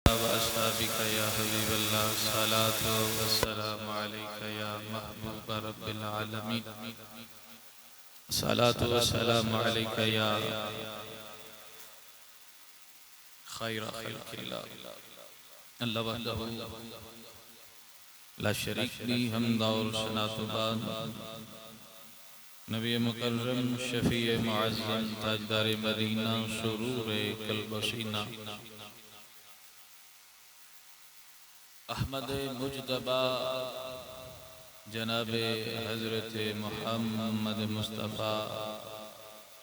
वअस्हाबिका या हबीबल्लाह सलातो वस्सलामु अलैका या महबूब रब्बिल आलमीन सलातो वस्सलामु अलैका या खैर खल्किल्लाह अल्लाह वहदहु ला शरीक ली हम्द और सनातो बाद नबी मुकर्रम शफी मुअज़्ज़म ताजदार मदीना सुरूर कल्ब सीना अहमद मुजतबा जनाबे हज़रत मुहम्मद मुस्तफ़ा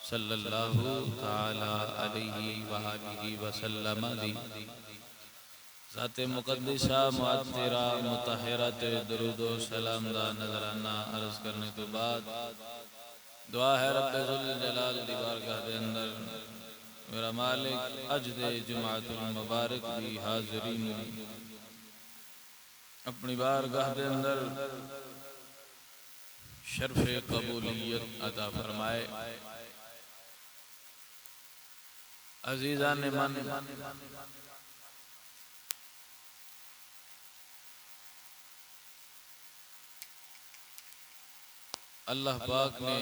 सल्लल्लाहु ताला अलैहि वआलिहि वसल्लम दी ज़ाते मुक़द्दिसा मुअत्तरा मुतहहरा ते दुरूद व सलाम दा नजराना अर्ज़ करने तो बाद दुआ है रब्बे ज़ुल जलाल दी बारगाह दे अंदर मेरा मालिक अज दे जुमाअतुल मुबारक दी हाज़रीन अपनी बारगाह दे अंदर शर्फ़े कबूलियत अता फरमाए। अज़ीज़ान मन अल्लाह पाक ने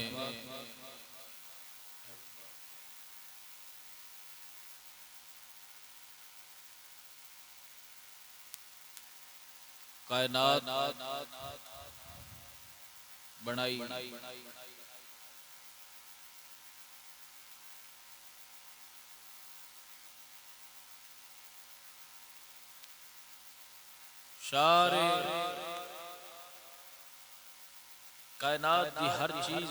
कायनात बनाई, सारे कायनात की हर चीज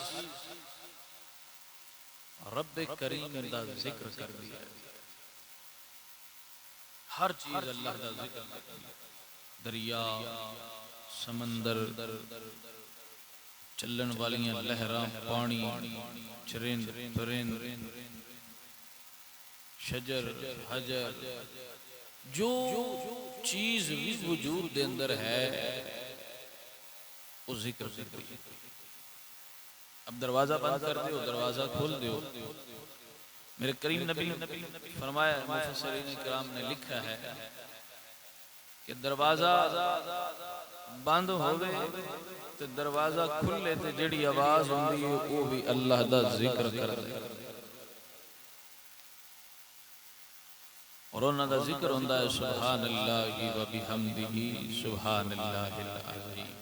रब्बे करीम दा जिक्र कर दिया। हर चीज अल्लाह दा जिक्र कर दिया। दरिया, समंदर, चलन वालियां लहरां, पानी, चरिंद परिंद, शजर हजर, जो चीज भी वजूद दे अंदर है वो जिक्र कर दिया। अब दरवाजा बंद कर दो, दरवाजा खोल दो। मेरे करीम नबी फरमाया, मुफस्सिरीन किराम ने लिखा है कि दरवाजा बंद होवे ते दरवाजा खुले ते जिहड़ी आवाज हुंदी है वो भी अल्लाह दा जिक्र करदे और उन्हां दा जिक्र हुंदा है सुभान अल्लाहि व बिहम्दिही सुभान अल्लाहिल अज़ीम।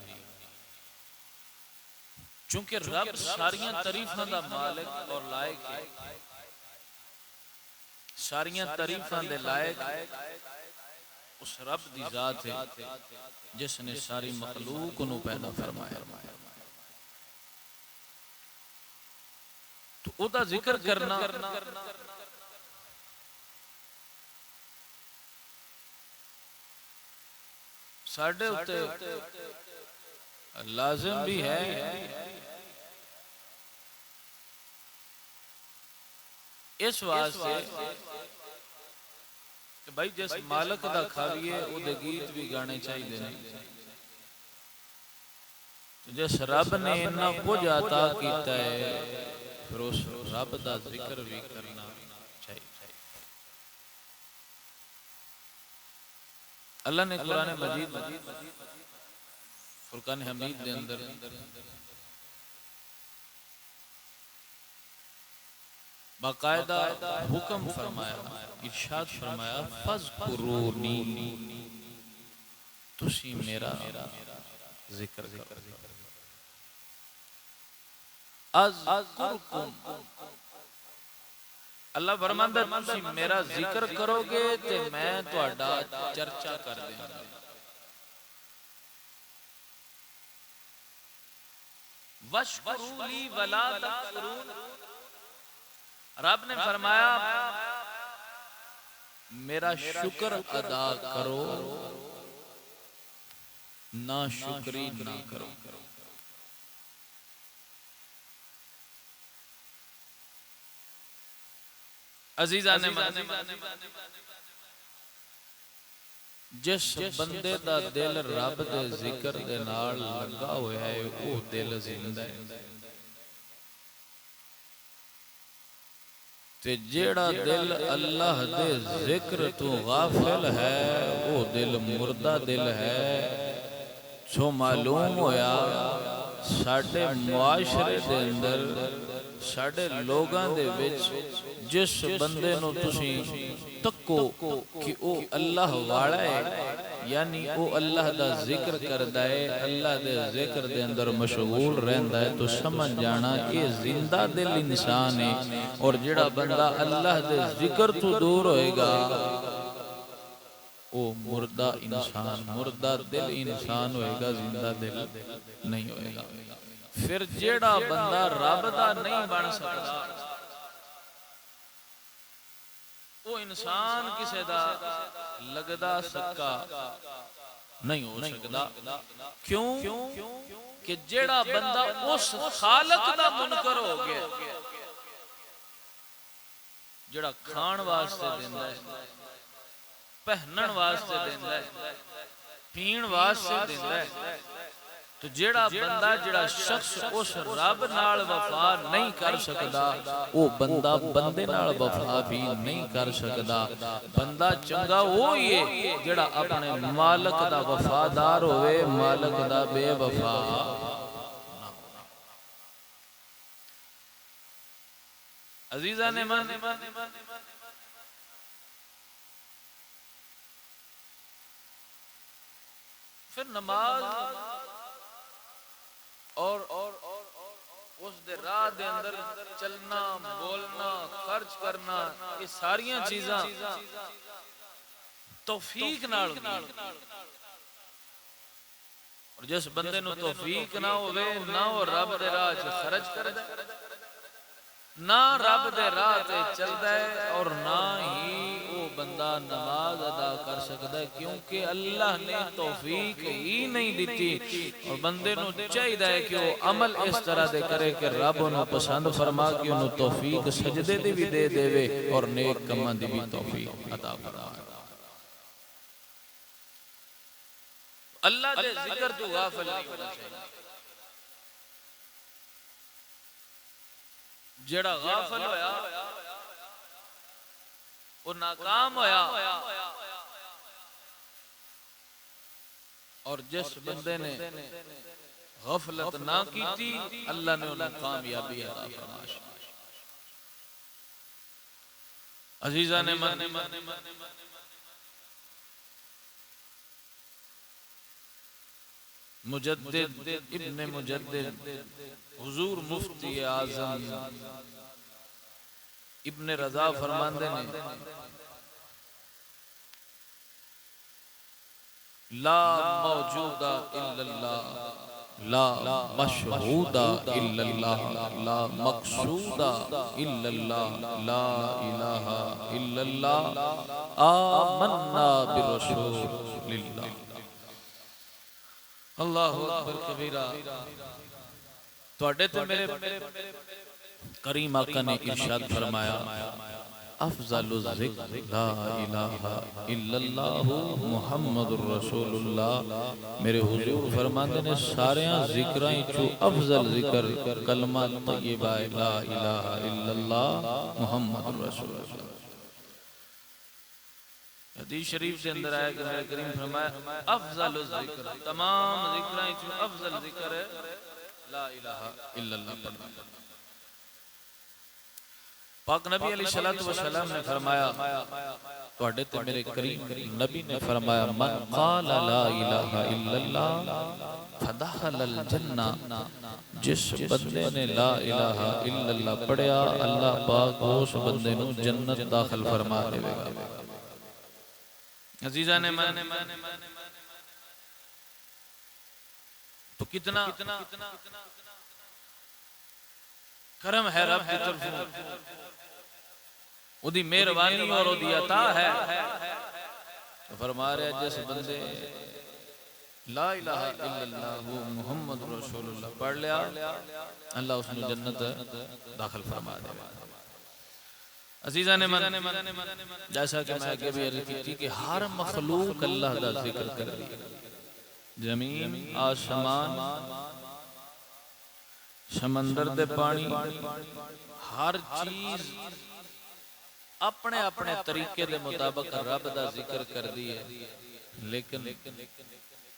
चूंकि रब सारियां तारीफां दा मालिक और लायक है, सारियां तारीफां दे लायक उस रब दी जात है जिसने सारी मखलूक नू पैदा फरमाया। तो ओदा जिक्र करना साडे उत्ते लाजिम भी है इस वास्ते कि भाई जिस मालक दा खावीए उहदे गीत भी गाने चाहिए ने। जिस रब ने इन्ना कुछ अता कीता है फिर उस रब दा जिक्र भी करना चाहिए। अल्लाह ने कुरान मजीद फुरकान हमीद के अंदर बाकायदा हुक्म फरमाया, इरशाद फरमाया, फज़कुरूनी, तुसी मेरा जिक्र करो। अज़कुरुकुम, अल्लाह फरमांदा तुसी मेरा जिक्र करोगे ते मैं तुहाडा चर्चा कर देंगा। वशकुरूली वला तकफुरून, रब ने फरमाया मेरा शुक्र अदा करो, ना शुक्री ना करो। अजीजा ने जिस बंदे दा दिल रब दे जिक्र दे नाल लगा होया है वो दिल जिंदा है। ते जेड़ा दिल अल्लाह दे जिक्र तो गाफिल है वो दिल मुर्दा दिल है। सो मालूम होया साडे मुआशरे दे अंदर साडे लोगां दे विच जिस बंदे नूं तुसीं तक्को कि वो अल्लाह वाला है यानी वो अल्लाह दा जिक्र करदा है, अल्लाह दे जिक्र दे अंदर मशगूल रहंदा है, तो समझ जाना ये जिंदा दिल इंसान है। और जेड़ा बंदा अल्लाह दे जिक्र तो दूर होएगा वो मुर्दा इंसान, मुर्दा दिल इंसान होएगा, जिंदा दिल नहीं होएगा। फिर जेड़ा बंदा रब दा नहीं बन सकता वो इंसान किसे दा लगदा सक्का नहीं हो सकता। क्यों कि जेड़ा बंदा उस खालक दा मुनकर हो गया, जेड़ा खान वास्ते देंदा है, पहनन वास्ते देंदा है, पीण वास्ते देंदा है, तो जेड़ा बंदा जेड़ा शख्स उस रब नाल वफा नहीं कर सकदा वो बंदा बंदे नाल वफा भी नहीं कर सकदा। बंदा चंगा वो ही है जेड़ा अपने मालक दा वफादार होवे, मालक दा बेवफा। अजीजा ने मन फिर नमाज और उस दे राह दे अंदर चलना, बोलना, खर्च करना, ये सारियां चीज़ां तौफीक नाल होंदियां। और जिस बंदे नूं तौफीक ना होवे ना वो रब दे राह च खर्च करदा, ना रब दे राह ते चलदा है, और ना ही वो बंदा नमाज अदा कर सकता है, क्योंकि अल्लाह ने तौफीक ही नहीं दी। और बंदे नूं चाहिदा है कि वो अमल इस तरह दे करे कि रब उन्हें पसंद फरमा के उन्हें तौफीक सजदे दी भी दे देवे और नेक कमां दी भी तौफीक अता फरमाए। अल्लाह दे जिक्र तो गाफिल नहीं होना चाहिए। जेड़ा गाफिल होया वो नाकाम होया, और जिस बंदे ने गफलत ना की अल्लाह ने उन्हें कामयाबी अता फरमाई। अजीजा ने मन मुजद्दिद इब्ने मुजद्दिद हुजूर मुफ्ती आजम इब्ने रजा फरमांदे ने ला मौजूदा इल्लल्लाह, ला मशहूदा इल्लल्लाह, ला मकसूदा इल्लल्लाह, ला इलाहा इल्लल्लाह, आमन्ना बिरसूलिल्लाह। अल्लाहु अकबर कबीरा। तुहाडे ते मेरे करीम आका ने इरशाद फरमाया अफजलु ज़िक्र ला इलाहा इल्लल्लाह मुहम्मदुर रसूलुल्लाह। मेरे हुजूर फरमाते ने सारे जिक्रां चो अफजल जिक्र कलमा तय्यबा ला इलाहा इल्लल्लाह मुहम्मदुर रसूलुल्लाह। हदीस शरीफ के अंदर आया कि मेरे करीम फरमाया अफजल जिक्र, तमाम जिक्रां चो अफजल जिक्र है ला इलाहा इल्लल्लाह पढ़ना। पाक नबी अलैहिस्सलातु वस्सलाम ने फरमाया तुहाडे ते मेरे करीम नबी ने फरमाया मन क़ाला ला इलाहा इल्लल्लाह फदखलल जन्नह। जिस बंदे ने ला इलाहा इल्लल्लाह पढ़िया अल्लाह पाक उस बंदे नूं जन्नत दाखिल फरमा देवेगा। अजीजा ने मन तो कितना करम है रब की तरफ, उदी मेहरबानी और उदी अता है। तो फरमा रहे जिस बंदे ला इलाहा इल्लल्लाह मुहम्मद रसूलुल्लाह पढ़ लिया अल्लाह उसको जन्नत दाखिल फरमा देगा। अजीजा ने मन जैसा कि मैं आगे भी अर्ज की थी कि हर मखलूक अल्लाह का जिक्र कर रही है, जमीन आसमान समंदर दे पानी हर चीज अपने अपने तरीके के मुताबिक रब दा जिक्र कर दी है, लेकिन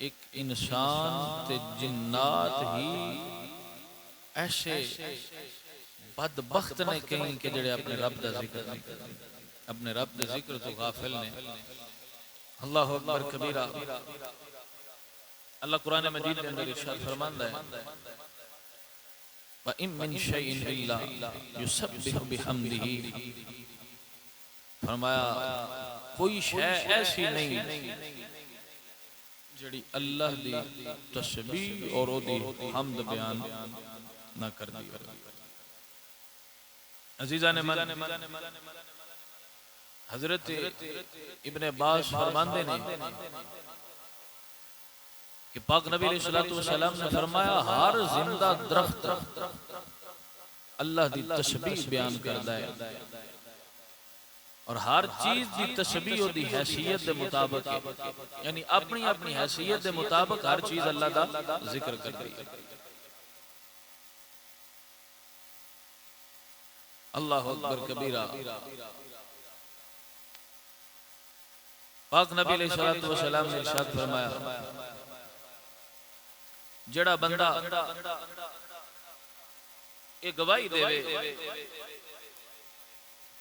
एक इंसान ते जिन्नात ही ऐसे बदबख्त ने कहीं के जड़े अपने रब दा जिक्र नहीं करते, अपने रब दे जिक्र तो गाफिल ने। अल्लाह अकबर कबीरा। अल्लाह कुरान मजीद के अंदर इरशाद फरमांदा है, व इन मिन शैइन इल्ला युसब्बिहु बिहम्दिही, फरमाया कोई शै ऐसी नहीं जड़ी अल्लाह दी तस्बीह और ओदी हम्द बयान ना कर दी। अजीजा ने हजरत इब्ने अब्बास फरमाते ने कि पाक नबी अलैहिस्सलातु वस्सलाम ने फरमाया हर जिंदा दरख्त अल्लाह दी तस्बीह बयान करदा है और हर चीज की तस्बीह ओदी हैसियत के मुताबिक है, यानी अपनी अपनी हैसियत के मुताबिक हर चीज अल्लाह दा जिक्र कर रही है। अल्लाह अकबर कबीरा। पाक नबी अलैहिस्सलातु वस्सलाम ने इरशाद फरमाया जेड़ा बंदा ये गवाही देवे,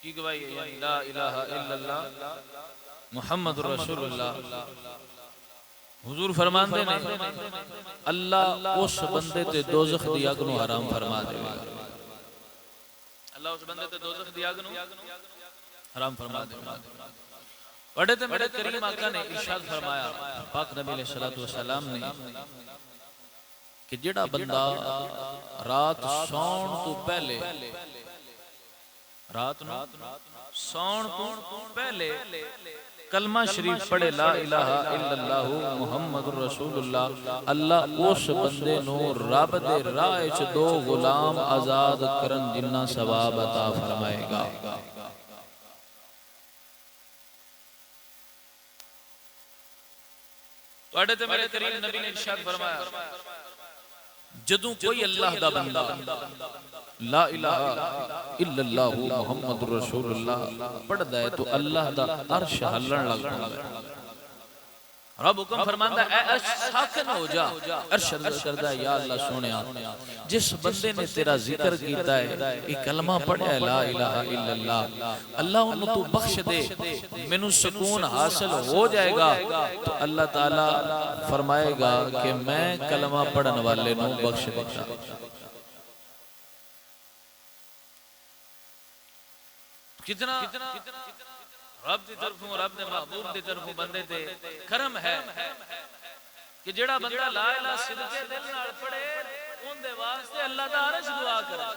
की गवाही है, यानी ला इलाहा इल्लल्लाह मुहम्मदुर रसूलुल्लाह, हुजूर फरमाते ने अल्लाह उस बंदे ते दोज़ख दी आग नूं हराम फरमा देगा। अल्लाह उस बंदे ते दोज़ख दी आग नूं हराम फरमा देगा। बड़े ते मेरे करीम आका ने इरशाद फरमाया पाक नबी अलैहिस्सलातु वस्सलाम ने कि जेड़ा बंदा रात सौण तो पहले, रात सौण तो पहले कलमा शरीफ पढ़े ला इलाहा इल्लल्लाह मुहम्मदुर रसूलुल्लाह, अल्लाह उस बंदे नूं रब दे राह च दो गुलाम आजाद करन जिन्ना सवाब अता फरमाएगा। तुहाडे ते मेरे करीम नबी ने इरशाद फरमाया जदों कोई अल्लाह दा बंदा ला इलाहा इल्लल्लाह मुहम्मदुर रसूलुल्लाह पढ़दा है तो अल्लाह दा अर्श हलन लग जांदा है। रब हुक्म फरमांदा है अर्श साकिन हो जा, अर्श करदा है या अल्लाह सोहणिया जिस बंदे ने तेरा जिक्र कीता है, ये कलमा पढ़या ला इलाहा इल्लल्लाह, अल्लाह उन्हें तू बख्श दे, मैनू सुकून हासिल हो जाएगा। तो अल्लाह ताला फरमाएगा कि मैं कलमा पढ़न वाले नू बख्श देता। कितना रब की तरफों, रब ने महबूब की तरफों बंदे ते करम है कि जेड़ा बंदा ला इलाहा सिदके दिल नाल पढ़े उनदे वास्ते अल्लाह दा अर्श दुआ करे।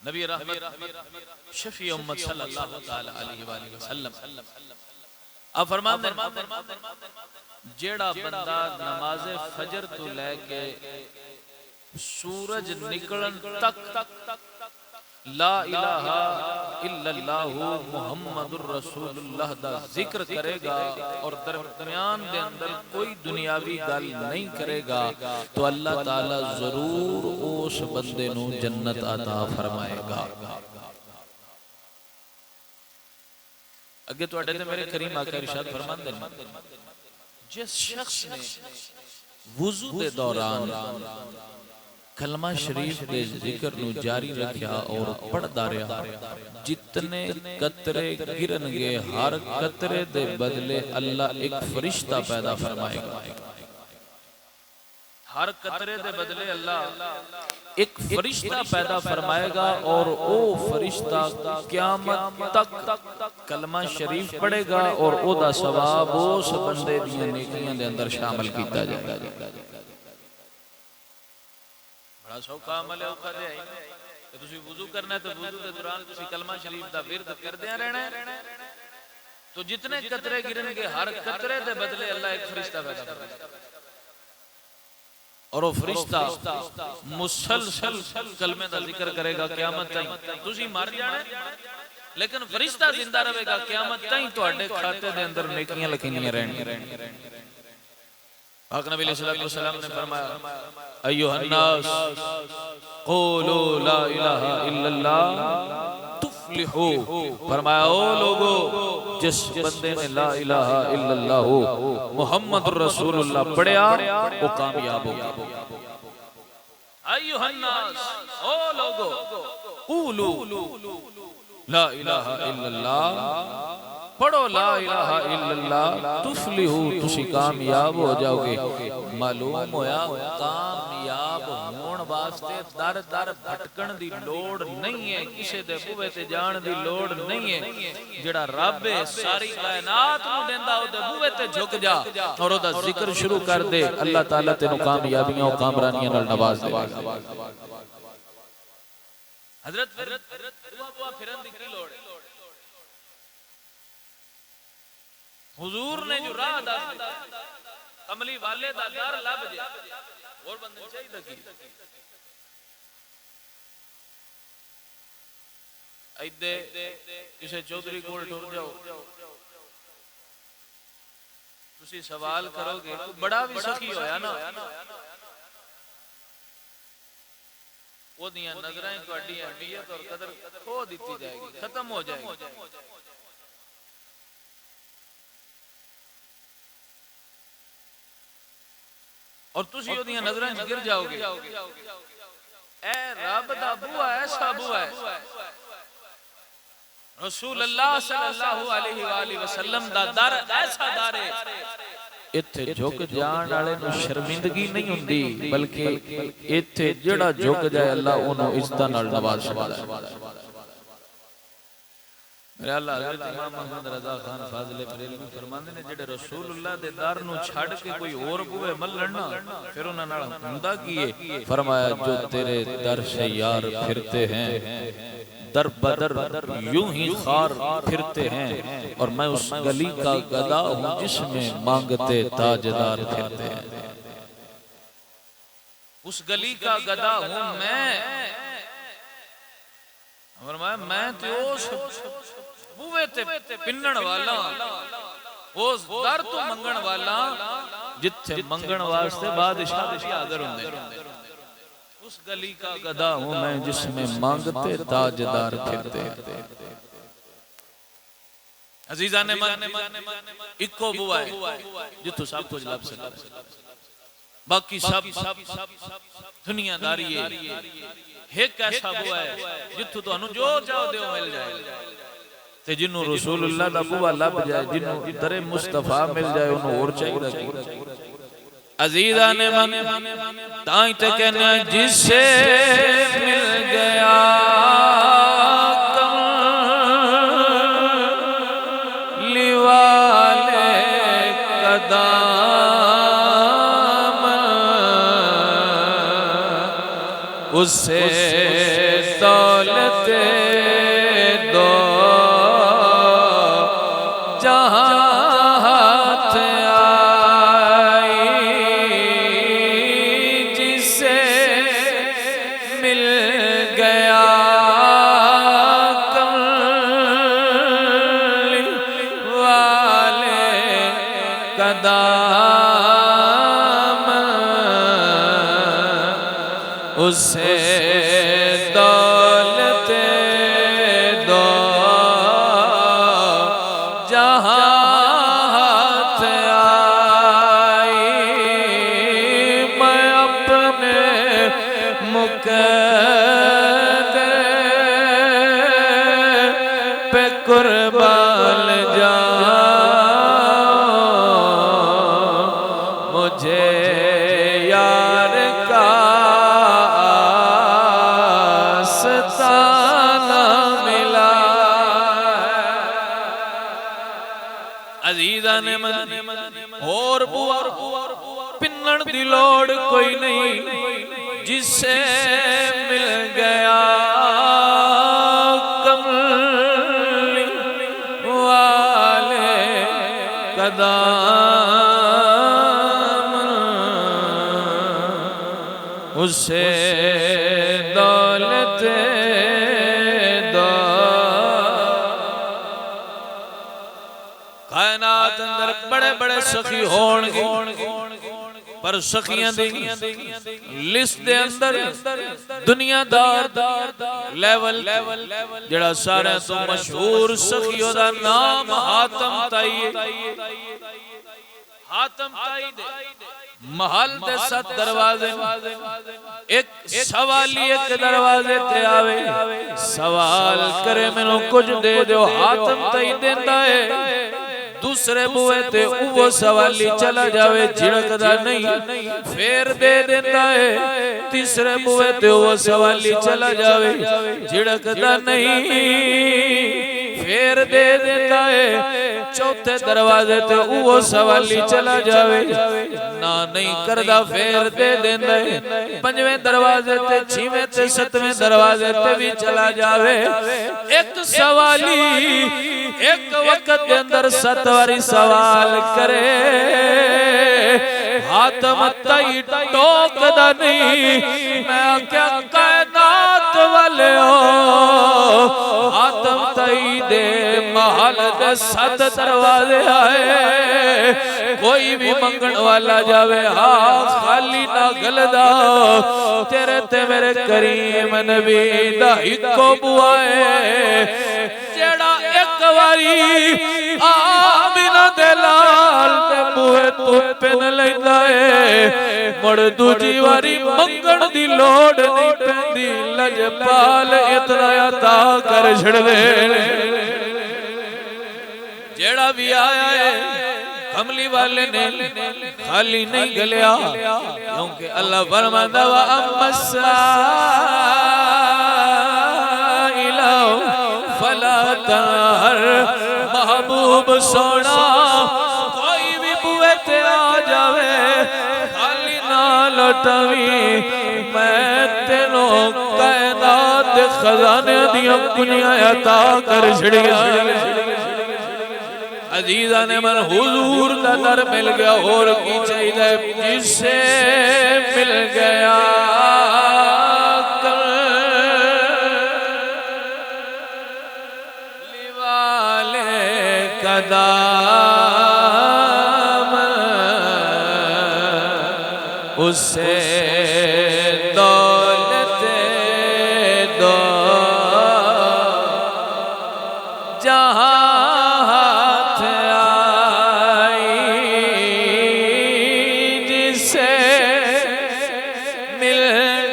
नबी रहमत शफी उम्मत सल्लल्लाहु तआला अलैहि वसल्लम आप फरमाते हैं जेड़ा बंदा नमाज फजर तो लेके सूरज निकलन तक ला इलाहा इल्लल्लाह मुहम्मदुर रसूलुल्लाह दा जिक्र करेगा और दरमियान दे अंदर कोई दुनियावी गल नहीं करेगा तो अल्लाह ताला जरूर उस बंदे नू जन्नत अता फरमाएगा। अगे तुहाडे ते मेरे करीम आका इरशाद फरमांदे ने जिस शख्स ने वुजू दे दौरान कलमा शरीफ के जिक्र नू जारी रखा और पढ़दा रहा, जितने कतरे गिरनगे हर कतरे दे बदले अल्लाह एक फरिश्ता पैदा फरमाएगा। हर कतरे दे बदले अल्लाह एक फरिश्ता पैदा फरमाएगा और वो फरिश्ता क़यामत तक कलमा शरीफ पढ़ेगा और ओदा सवाब उस बंदे दी नेकियां दे अंदर शामिल किया जाएगा। बड़ा सौखा अमल है, औखा दे ते तुसी वुजू करना है तो वुजू के दौरान तुसी कलमा शरीफ दा विरद करदे रहना है, तो जितने कतरे गिरनगे हर कतरे दे बदले अल्लाह एक फरिश्ता पैदा करेगा और वो फरिश्ता मुसलसल कलमे दा जिक्र करेगा क़यामत तक। तुसी मर जाना लेकिन फरिश्ता जिंदा रहेगा क़यामत तक, तुहाडे खाते दे अंदर नेकियां लिखियां रहणगियां। पाक नबी अलैहिस्सलाम ने फरमाया अय्युहन्नास क़ूलू ला इलाहा इल्लल्लाह तुफ्लिहू। फरमाया ओ लोगो, जिस बंदे ने ला इलाहा इल्लल्लाह मुहम्मदुर रसूलुल्लाह पढ़ा वो कामयाब होगा। अय्युहन्नास, ओ लोगो, क़ूलू ला इलाहा इल्लल्लाह, पढ़ो ला इलाहा इल्लल्लाह तुफ्लिहू, तुसी कामयाब हो जाओगे। मालूम होया कामयाब होने वास्ते दर दर भटकण दी लोड़ नहीं है, किसी दे बूहे ते जाण दी लोड़ नहीं है। जेड़ा रब है सारी कायनात नूं देंदा ओदे बूहे ते झुक जा और ओदा जिक्र शुरू कर दे, अल्लाह ताला तेनू कामयाबियां और कामरानियां नाल नवाज देगा। हजरत दुआ फिरन दी की लोड़ है? हुजूर ने जो राह दस दी, कमली वाले दा दर लब जा और बंदे चाहिए की ऐदे किसी चौधरी कोल टुर जाओ, तुसी सवाल करोगे बड़ा भी सखी होया ना, वो दियां नजरां तुहाडी अहमियत और कदर खो दी जाएगी, खत्म हो जाएगी। और तुसी ओदियां नजरां च गिर जाओगे। ए रब दा बूआ ऐसा बूआ है, रसूलुल्लाह सल्लल्लाहु अलैहि वसल्लम दा दर ऐसा दर है, इत्थे झुक जाण वाले नूं शर्मिंदगी नहीं हुंदी, बल्कि इत्थे जेड़ा झुक जाए अल्लाह ओनू इज्जत नाल नवाज छड़दा है। मेरे अल्लाह हज़रत इमाम मोहम्मद रज़ा खान फाज़िले बरेलवी फरमांदे ने जेड़े रसूलुल्लाह दे दर नूं छड़ के कोई और बूहे मल्लण ना, फिर उन्हां नाल हुंदा की है? फरमाया जो तेरे दर से यार फिरते हैं दर बदर यूं ही खार फिरते हैं, और मैं उस गली का गदा हूं जिसमें मांगते ताजदार फिरते हैं। उस गली का गदा हूं मैं तो उस बूहे ते पिन्नण वाला, उस दर तो मंगण वाला जिथे मंगण वास्ते बादशाह हाजिर हुंदे। उस गली का गदा हूं मैं जिसमें मांगते ताजदार फिरते हैं। अजीजा ने इको बुआ है जिथों सब कुछ लभ सकदा, बाकी सब दुनियादारी है। एक ऐसा बुआ है जिथों तुहानू जो चाहो दिओ मिल जाएगा, ते जिन्नू रसूलुल्लाह दा बुआ लभ जाए, जिन्नू दरे मुस्तफा मिल जाए, उन्नू और चाहिदा की? अजीजा ने मन ताई ते कहना जिसे मिल गया कमली वाले कदम, उससे दौलत दो जहां हाथ आई, जिसे मिल गया कमली वाले कदम, उसे दौलत दो जहां हाथ आई, मैं अपने मुकद्दर पे कुर्बान जाऊं, मुझे यार का आस्ताना मिला। अजीजा ने मन और बुआ पिन्नण दी लोड़ कोई नहीं, जिसे मिल गया कमली वाले कदम, उसे दौलत दो। कायनात अंदर बड़े बड़े सखी होणगे, पर सखियां दी लिस्ट दे अंदर दुनियादार लेवल जेड़ा सारे तो मशहूर सखियों दा नाम हातम ताई। हातम ताई दे महल दे 7 दरवाजे, एक सवाली एक दरवाजे ते आवे, सवाल करे मैनू कुछ दे दो, हातम ताई देंदा है। दूसरे बुए ते वो सवाली चला जावे, झिड़कदा नहीं, फिर दे देंदा है। तीसरे बुए ते वो सवाली चला जावे, झिड़कदा नहीं, फिर दे देता है। चौथे दरवाजे ते वो सवाली चला जावे, ना नहीं करदा, फिर दे देंदा है। पंजवें दरवाजे ते, छेवें ते, 7वें दरवाजे ते भी चला जावे। एक सवाली एक वक्त के अंदर 7 बारी सवाल करे, हातम ताई टोकदा नहीं। मैं क्या कायनात वाले हो, हातम ताई दे महल दे 7 दरवाजे आए, कोई भी मंगण वाला जावे हाँ खाली ना गलदा। तेरे ते मेरे करीम नबी दा इको बुआए, जेड़ा एक वारी आमिना दे लाल ते बुए तू पेन लैंदा है, मुड़ दूजी वारी मंगण दी लोड़ नहीं पैंदी। लजपाल इतना अता कर छड़दे, जेड़ा भी आया है कमली वाले ने खाली नहीं गलिया, क्योंकि अल्लाह फरमांदा वा अम्मसा फला तनहर। महबूब सोना कोई भी बुए ते आ जावे, खाली ना लौटावी, मैं तेनों कायनात दे खजाने दियां कुनियां अता कर छड़िया। अजीजा ने मन हुजूर दा दर मिल गया, और की चाहिए, जिसे मिल गया उसे दौलते दो जहां हाथ आई, जिसे मिल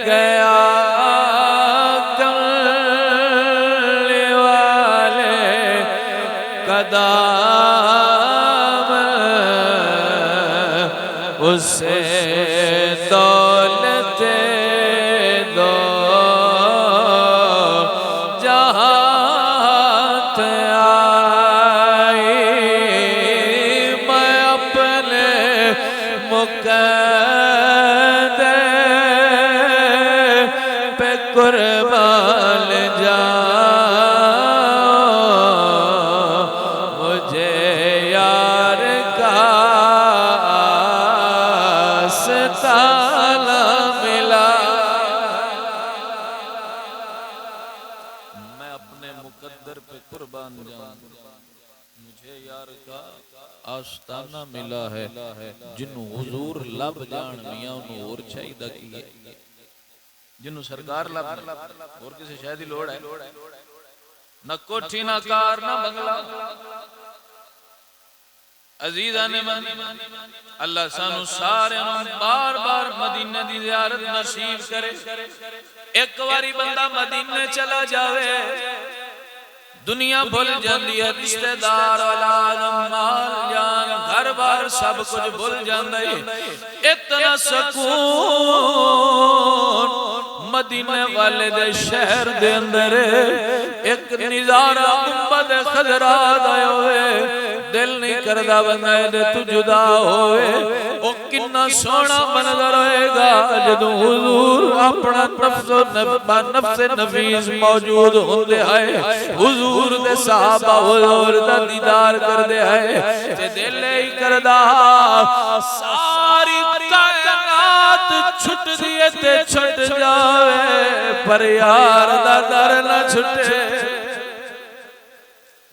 गया कमले वाले कदम, उसे दौलते दो जहां हाथ आई। मैं अपने मुक़द्दर पे कुर्बान जाऊं, मुझे यार का ताला मिला। मैं अपने मुकद्दर पे कुर्बान जाऊं, मुझे यार का आस्ताना मिला है। जिन्हों हुजूर लब जान मियां उन्होंने और चाहिदा की है, जिन्हों सरकार लब और किसी शायद ही लोड़ है, ना कोठी ना कार ना बंगला। अजीजा ने मन अल्लाह सानू सारे बार बार मदीने दी ज़ियारत नसीब करे। एक बारी बंदा मदीने चला जावे, दुनिया भूल जाती है, रिश्तेदार औलाद माल जान घर बार सब कुछ भूल जाता है। इतना सुकून मदीने वाले दे शहर दे अंदर एक नजारा गुंबद खजरा दा होवे, दिल नहीं करदा बंदा दे तू जुदा होवे। ओ कितना सोहना मंजर होएगा जदों हुजूर अपना नफ्स नफीस मौजूद होंदे आए, हुजूर दे सहाबा हुजूर दा दीदार करदे आए, ते दिल ही करदा सारी कायनात छुट दिए ते छुट जावे, पर यार दा दर ना छुटे।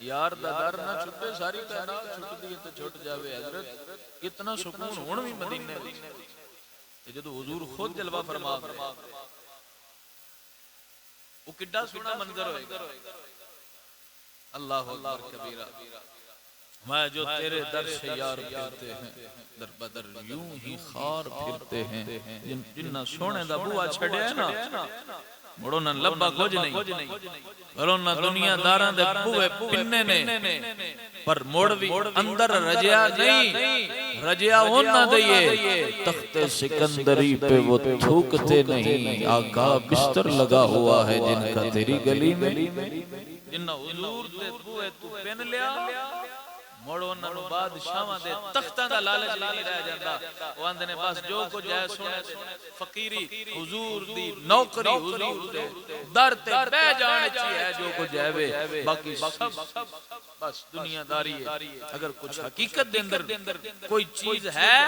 यार दा दर ना छुटे, सारी कायनात छुट दिए ते छुट जावे। हजरत इतना सुकून हुण भी मदीने जदों हुजूर खुद जलवा फरमा वो किड्डा सोहना मंजर होएगा। अल्लाह अकबर कबीरा। मैं जो तेरे दर से यार फिरते हैं दर बदर यूं ही खार फिरते हैं। जिन्ना सोहने दा बुआ छड़िया ना मुड़ो ना लब्बा कुछ नहीं पर उन्हां दुनियादारां दे बुए पिन्ने ने पर मुड़ भी अंदर रजिया नहीं। रजिया उन्हां दे तख्ते सिकंदरी पे वो थूकते नहीं। आका बिस्तर लगा हुआ है जिनका तेरी गली में। जिन्ना हुजूर दे बुए तू पिन लिया मोड़ो उन्हां नूं बादशाहां दे तख्तां दा लालच नहीं रह जांदा। वो आंदे ने बस जो कुछ है सोने फकीरी हुजूर दी नौकरी हुजूर दे दर ते बह जाण च है जो कुछ है वे बाकी सब बस दुनियादारी है। अगर कुछ हकीकत दे अंदर कोई चीज है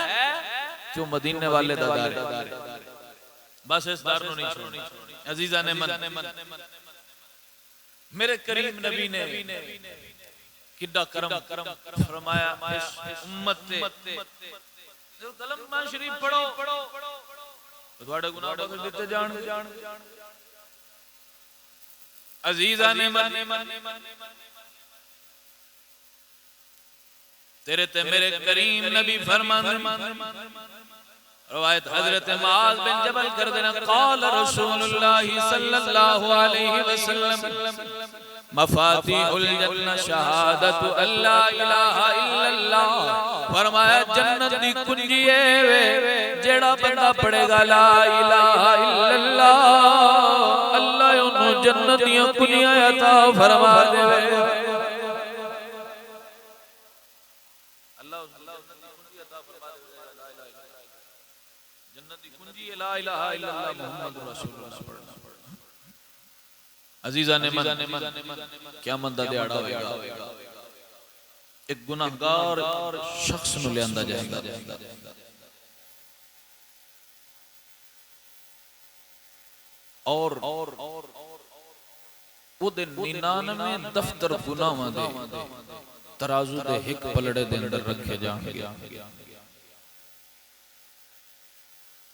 जो मदीने वाले दा दर है बस इस दर नूं नहीं छोड़नी। अजीजा ने मन मेरे करीम नबी ने किड्डा करम फरमाया इस उम्मत ते जो कलमा शरीफ पढ़ो तुम्हारे गुनाह बख्श दिते जाणगे। अजीजा ने मन तेरे ते मेरे करीम नबी फरमाते रवायत हजरत मुआज बिन जबल कर देना क़ाल रसूलुल्लाह सल्लल्लाहु अलैहि वसल्लम मफातिहुल जन्नत शहादतु अल्ला इलाहा इल्लल्लाह। फरमाया जन्नत दी कुंजी है वे जेड़ा बंदा पढ़ेगा ला इलाहा इल्लल्लाह अल्लाह ओनु जन्नत दी कुंजियां अता फरमा देवे। अल्लाह कुंजी अता फरमा देवे जन्नत दी कुंजी ला इलाहा इल्लल्लाह मुहम्मदुर रसूलुल्लाह। अजीजा ने मन क्या मंदा दिहाड़ा होएगा एक गुनाहगार शख्स नु लियांदा जाएगा और ओदे 99 दफ्तर गुनाहां दे तराजू दे हिक पलड़े दे अंदर रखे जाणगे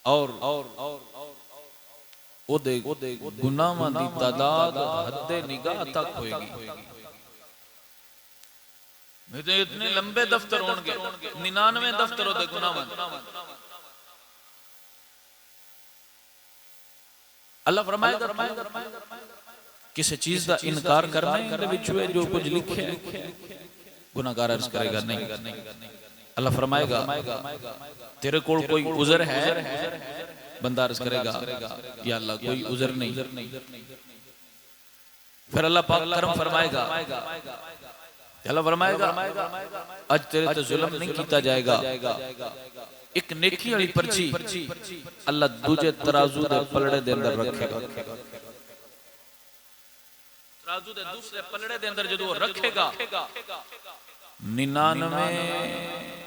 और ओदे गुनाहां दी तादाद हद्दे निगाह तक होएगी। मैं तो इतने लंबे दफ्तर होंगे 99 दफ्तर ओदे गुनाहां। अल्लाह फरमाएगा किसी चीज का इनकार करना दे विच है जो कुछ लिखे गुनाहगार अर्ज करेगा नहीं। अल्लाह फरमाएगा तेरे कोल कोई उज़र है बंदा अर्ज करेगा या अल्लाह कोई उज़र नहीं। फिर अल्लाह पाक करम फरमाएगा अल्लाह फरमाएगा आज तेरे ते जुल्म नहीं किया जाएगा। एक नेकी वाली पर्ची अल्लाह दूजे तराजू दे पलड़े दे अंदर रखेगा। तराजू दे दूसरे पलड़े दे अंदर जदों रखेगा 99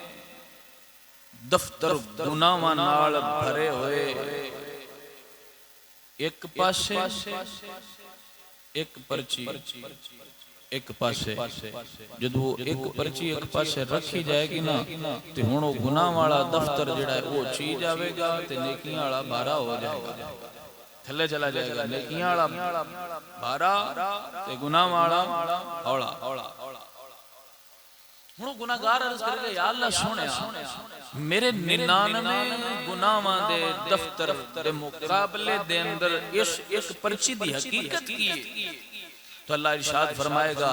दफ्तर गुनाहां नाल भरे हुए एक पासे एक पर्ची एक पासे जदों एक पर्ची एक पासे रखी जाएगी ना ते हुण ओ गुनाह वाला दफ्तर जेड़ा है वो चीज आवेगा ते नेकियां वाला भारा हो जाएगा थल्ले चला जाएगा। नेकियां वाला भारा ते गुनाह वाला हौला। हुण गुनाहगार अर्ज करेगा या अल्लाह सोहणिया मेरे 99 गुनाहां दे दफ्तर दे मुकाबले दे अंदर इस एक पर्ची दी हकीकत की है। तो अल्लाह इरशाद फरमाएगा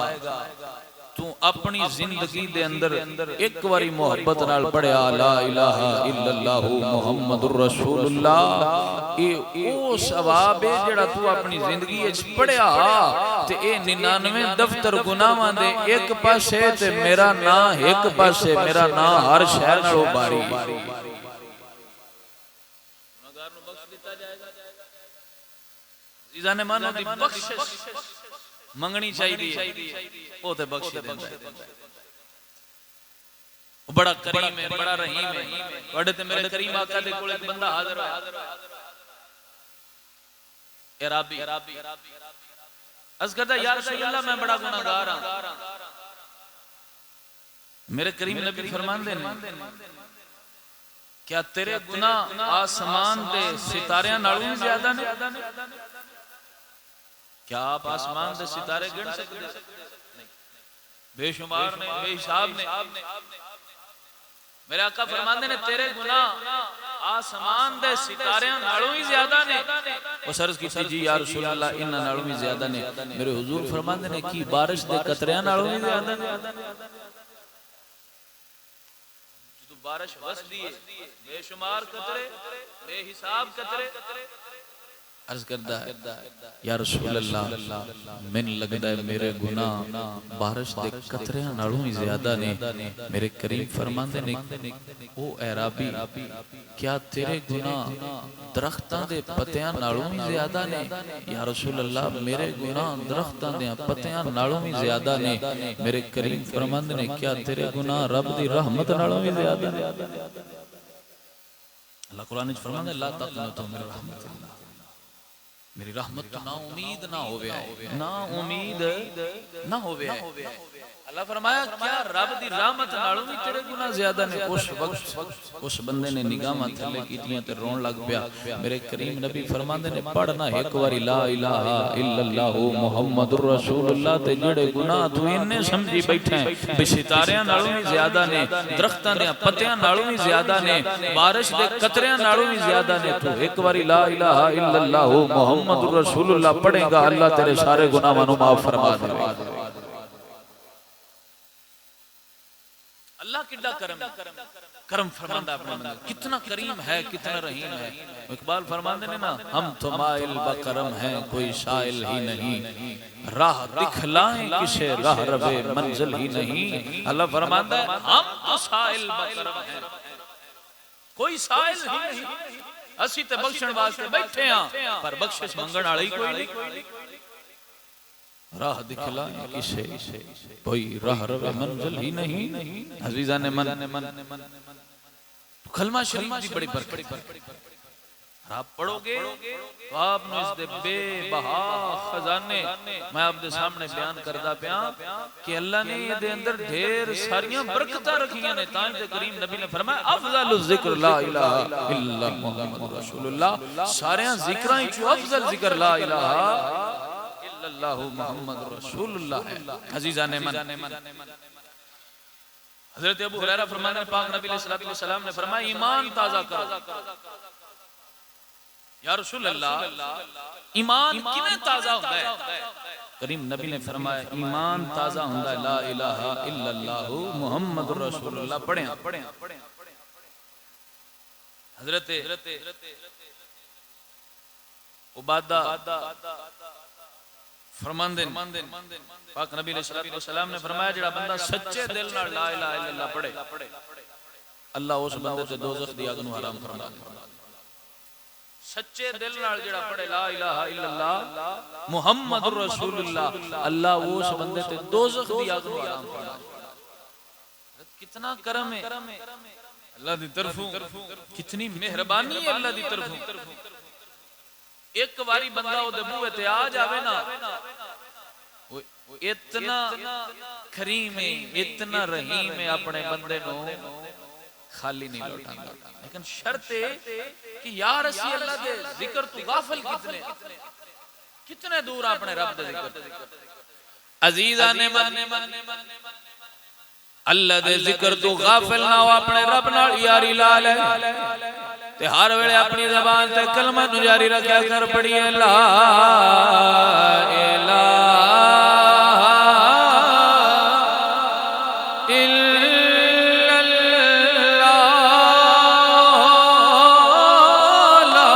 तू अपनी जिंदगी दे अंदर एक बारी मोहब्बत नाल पढ़िया ला इलाहा इल्लल्लाह मुहम्मदुर रसूलुल्लाह ए ओ सवाब है जेड़ा तू अपनी जिंदगी विच पढ़िया ते ए 99 दफ्तर गुनाहां दे एक पासे ते मेरा नां एक पासे मेरा नां हर शय नालों भारी। गुनाहगार नु बख्श दिता जाएगा। जीजा ने मानो दी बख्शिश मंगनी चाहिए वो ते बख्श देंदा है। बड़ा करीम है बड़ा रहीम है। वडे ते मेरे करीम आका दे कोल एक बंदा हाजिर है इराबी अर्ज करदा या रसूल अल्लाह मैं बड़ा गुनाहगार हां। मेरे करीम नबी फरमांदे ने क्या तेरे गुनाह आसमान दे सितारियां नालों भी ज्यादा ने? क्या आप आसमान दे सितारे गिन सकते? बेशुमार ने, बेहिसाब ने। मेरे आका फरमाते ने तेरे गुनाह आसमान दे सितारियां नालों ही ज्यादा ने। उस अर्ज की जी या रसूल अल्लाह इन्हां नालों भी ज्यादा ने। मेरे हुजूर फरमाते ने कि बारिश दे कतरियां नालों भी ज्यादा ने। जो बारिश वसदी है बेशुमार कतरे, बेहिसाब कतरे। अर्ज करदा है या रसूल अल्लाह मैनूं लगदा है मेरे गुनाह बारिश दे कतरियां नालों ही ज्यादा ने। मेरे करीम फरमांदे ने ओ ऐराबी क्या तेरे गुनाह दरख्तां दे पत्तियां नालों ही ज्यादा ने? या रसूल अल्लाह मेरे गुनाह दरख्तां दे पत्तियां नालों ही ज्यादा ने। मेरे करीम फरमांदे ने क्या तेरे गुनाह रब दी रहमत नालों भी ज्यादा ने? अल्लाह कुरान में फरमांदा ला तक़नतु मिन रहमतिल्लाह, मेरी रहमत तो ना उम्मीद ना होवे, ना उम्मीद ना होवे। अल्लाह फरमाया क्या रब दी रहमत नालों भी तेरे गुनाह ज्यादा ने? उस वक्त उस बंदे ने निगाहां थल्ले कीतियां ते रोन लग पिया। मेरे करीम नबी फरमांदे ने पढ़ना एक बारी ला इलाहा इल्लल्लाह मुहम्मदुर रसूलुल्लाह ते जेड़े गुनाह तू इन्ने समझी बैठा है भी सितारियां नालों भी ज्यादा ने, दरख्तां दे पत्तियां नालों भी ज्यादा ने, बारिश दे कतरियां नालों भी ज्यादा ने, तू एक बारी ला इलाहा इल्लल्लाह मुहम्मदुर रसूलुल्लाह पढ़ेगा अल्लाह तेरे सारे गुनाहां नू माफ फरमा देगा। अल्लाह कितना करम फरमांदा अपने बंदे, कितना करीम है, कितना रहीम है। इकबाल फरमाते ने ना हम तो माइल बकरम हैं कोई शाइल ही नहीं, राह दिखलाएं किसे राह रवे मंजिल ही नहीं। अल्लाह फरमाता है हम तो साइल बकरम हैं कोई साइल ही नहीं, असी ते बख्शण वास्ते बैठे हां पर बख्शिश मंगण वाला ही कोई नहीं। राह दिखलाए किसे कोई राह रवे मंजिल ही नहीं। अजीजा ने मन कलमा शरीफ की बड़ी बरकत आप पढ़ोगे तो आपने इस दे बेबहा खजाने मैं आपके सामने बयान करदा पिया कि अल्लाह ने ये दे अंदर ढेर सारियां बरकतां रखियां ने। तां ते करीम नबी ने फरमाया अफजलुल जिक्र ला इलाहा इल्ला मुहम्मदुर रसूलुल्लाह, सारे जिक्रां विच अफजल जिक्र ला इलाहा इल्लल्लाहु मुहम्मदुर रसूलुल्लाह है। अजीजा ने मन हजरत अबू हुरैरा फरमाते हैं पाक नबी अलैहि सलाम ने फरमाया ईमान ताजा करो। या रसूल अल्लाह ईमान किवें ताजा होता है? करीम नबी ने फरमाया ईमान ताजा होता है ला इलाहा इल्लल्लाहु मुहम्मदुर रसूलुल्लाह पढ़िया। हजरत उबादा फरमांदे पाक नबी अलैहिस्सलाम ने फरमाया जेड़ा बंदा सच्चे दिल नाल ला इलाहा इल्लल्लाह पढ़े अल्लाह उस बंदे ते दोज़ख दी आग नू हराम फरमा देंदा। सच्चे दिल नाल जेड़ा पढ़े ला इलाहा इल्लल्लाह मुहम्मदुर रसूलुल्लाह अल्लाह उस बंदे ते दोज़ख दी आग नू हराम फरमा देंदा। कितना करम है अल्लाह दी तरफों, कितनी मेहरबानी है अल्लाह दी तरफों। एक बारी बंदा ओदे बूहे ते आ जावे ना इतना करीम है, इतना रहीम है, अपने बंदे नो खाली नहीं लौटांदा। लेकिन शर्त है कि यार असी अल्लाह दे जिक्र तू गाफिल कितने दूर अपने रब दे जिक्र। अजीजा ने अल्लाह दे जिक्र तू गाफिल ना हो, अपने रब नाल यारी ला ले ते हर वेले अपनी ज़बान ते कलमा नू जारी रखया कर। पढ़िए ला इलाहा इल्लल्लाह ला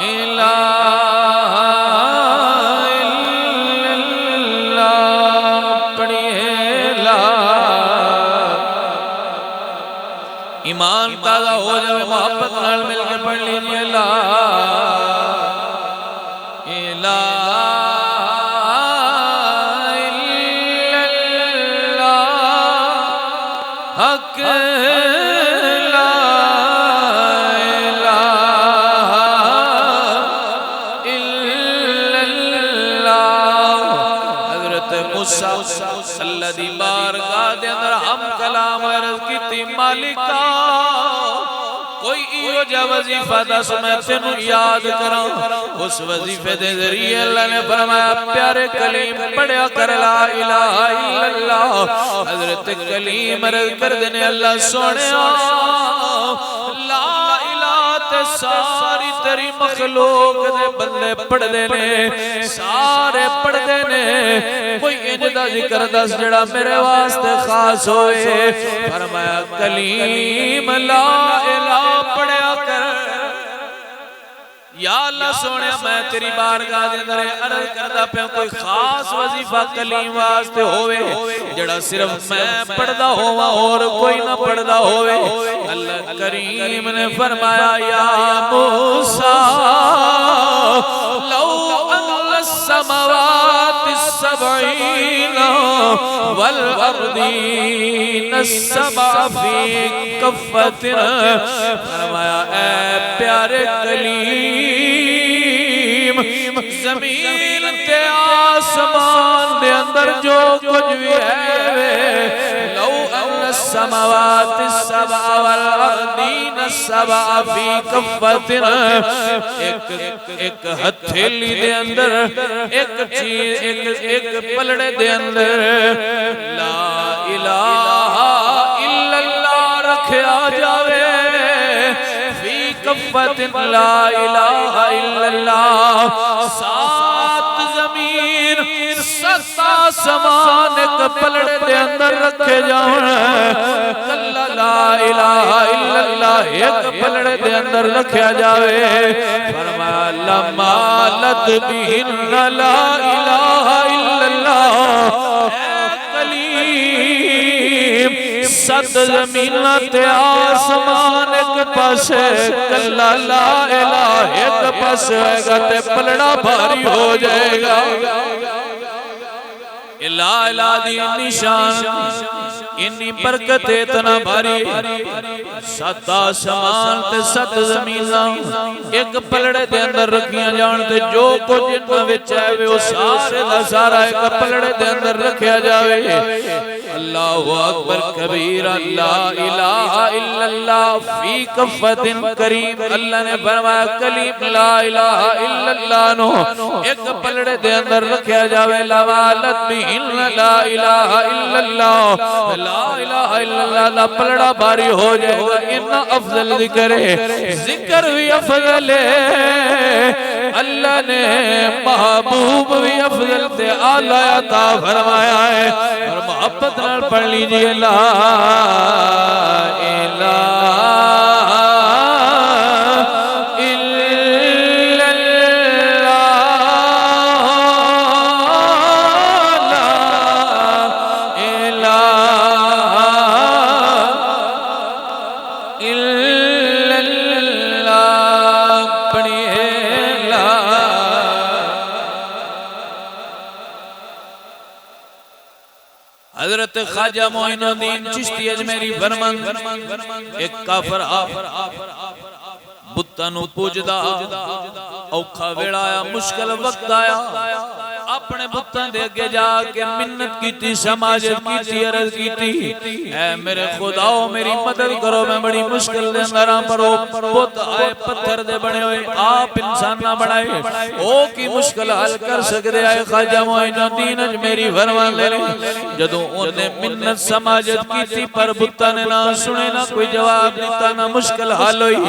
इलाहा इल्लल्लाह पढ़िए ला। ईमान ताजा हो जाए मोहब्बत नाल मिल के पढ़ लीजिए ला इलाहा इल्लल्लाह हक ला इलाहा इल्लल्लाह। हज़रत मूसा अल्लाह दी बार बारगाह दे अंदर हम कलाम अर्ज कीती मालिका कोई इहो जा वजीफा दस मैं तेनू याद करा। उस वजीफे दे जरिए अल्लाह ने फरमाया प्यारे कलीम पढ़या कर ला इलाहा इल्लल्लाह। हजरत कलीम अर्ज कर देने अल्लाह सोनिया ला इलाहा ते सारी तेरी मखलूक दे बंदे पढ़दे ने सारे पढ़दे ने कोई इंज दा जिक्र दस जेड़ा मेरे वास्ते खास होए। फरमाया कलीम ला इलाहा पढ़या कर। या अल्लाह सोने मैं तेरी बारगाह दे अंदर अर्ज करदा पे कोई खास वजीफा कलीम वास्ते होवे जेड़ा सिर्फ मैं पढ़दा होवा और कोई ना पढ़दा होवे। अल्लाह करीम ने फरमाया या मूसा लौ अल्लाह समावाति सबईना वल अर्दीन सबा फी कफ़तिन। फरमाया ऐ प्यारे कलीम जमीन ते आसमान दे अंदर जो कुछ भी है लौ अल्लाह समावाति सबा वल अर्दीन सबा फी कफ़तिन एक हथेली दे अंदर एक चीज एक पलड़े दे अंदर ला इलाहा इल्लल्लाह रखया जावे फी कफ़तिन ला इलाहा इल्लल्लाह। सात जमीन सात आसमान एक पलड़े दे अंदर रखे जावन कल्ला ला इलाहा इल्लल्लाह एक पलड़े दे अंदर रखया जावे। फरमाया लमालत बिहिन ला इलाहा इल्लल्लाह। कलीम सत जमीन ते आसमान एक पासे कल्ला ला इलाहा एक पासे होएगा ते पलड़ा भारी हो जाएगा। ला इलाहा दी निशान इन्नी बरकत इतना भारी सत आसमान ते सत जमीना एक पलड़े दे अंदर रखियां जान ते जो कुछ इन्हां विच है वो सारे दा सारा एक पलड़े दे अंदर रखया जावे। अल्लाहु अकबर कबीरा ला इलाहा इल्लल्लाह फी कफ़तिन करीम। अल्लाह ने फरमाया कलीम ला इलाहा इल्लल्लाह नो एक पलड़े दे अंदर रखया जावे। लवालत बिहिन ला इलाहा इल्लल्लाह ला इलाहा इल्लल्लाह ला पलड़ा भारी हो जाएगा। इतना अफजल जिक्र है जिक्र भी अफजल है अल्लाह ने महबूब भी अफजल ते आला अता फरमाया है। और मोहब्बत नाल पढ़ लीजिए ला इलाहा हजरत ख्वाजा मोइनुद्दीन चिश्ती अजमेरी फरमान एक काफर बुत्तां नूं पूजदा औखा वेला आया मुश्किल वक्त आया अपने बुत्तां दे अगे जाके मिन्नत कीती समाजत कीती अर्ज कीती ऐ मेरे खुदाओ मेरी मदद करो मैं बड़ी मुश्किल दे अंदर हां पर बुत आए पत्थर दे बने हुए आप इंसान ना बनाए ओ की मुश्किल हल कर सकदे आए ख्वाजा मोइनुद्दीन अजमेरी फरमान ले जदों ओने मिन्नत समाजत कीती पर बुत्तां ने ना सुने ना कोई जवाब दिता ना मुश्किल हल होई